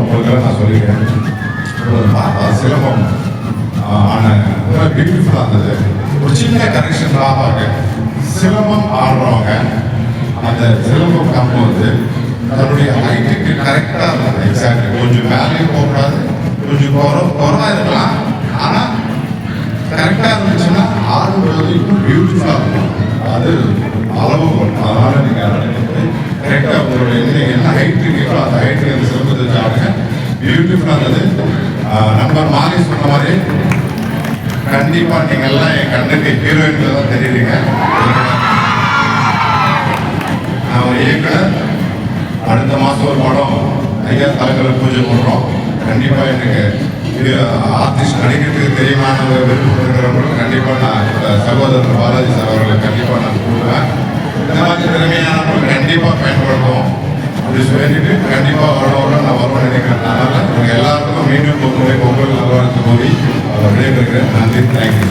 உங்களுக்கு நான் சொல்லியிருக்கேன். சிலம்பம் பியூட்டிஃபுல்லாக இருந்தது. ஒரு சின்ன கரெக்ஷன் ஆவாங்க. சிலம்பம் ஆடுறவங்க அந்த சிலம்பம் கம்பு வந்து தன்னுடைய ஹைட்டுக்கு கரெக்டாக இருந்தது. எக்ஸாக்ட் கொஞ்சம் மேலேயும் போகக்கூடாது, கொஞ்சம் குறவாக இருக்கலாம். ஆனால் கரெக்டாக இருந்துச்சுன்னா ஆடுறது இன்னும் பியூட்டிஃபுல்லாக இருக்கும். அது அளவு அதனால் நீங்கள் கரெக்டாக உங்களுடைய என்ன ஹைட் இருக்கீங்களோ அந்த ஹைட்டுக்கு அந்த சிலம்பத்தை வச்சு ஆடுங்க. பியூட்டிஃபுல்லாக இருந்தது. நம்பர் மாறி சொன்ன மாதிரி கண்டிப்பாக நீங்கள் எல்லாம் என் கண்ணுக்கு ஹீரோயின்கள் தான் தெரியுறீங்க. நான் ஒரு இயக்குனர். அடுத்த மாதம் ஒரு படம் ஐயா தலைகளை பூஜை பண்ணுறோம். கண்டிப்பாக எனக்கு இது ஆர்டிஸ்ட் நடிக்கிறதுக்கு தெரியுமான விருப்பம் இருக்கிறவங்களும் கண்டிப்பாக நான் சகோதரர் பாலாஜி சார் அவர்களை கண்டிப்பாக நான் கொடுக்குவேன். இந்த மாதிரி திறமையானவர்கள் கண்டிப்பாக பயன்படுத்துவோம். அப்படி சொல்லிட்டு கண்டிப்பாக வரணும் நான் வருவேன் நினைக்கிறதுனால இவங்க எல்லாருக்கும் மீண்டும் பொங்கல் நல்வாழ்த்து கூறி விடைபெறுகிறேன். நன்றி. தேங்க்யூ.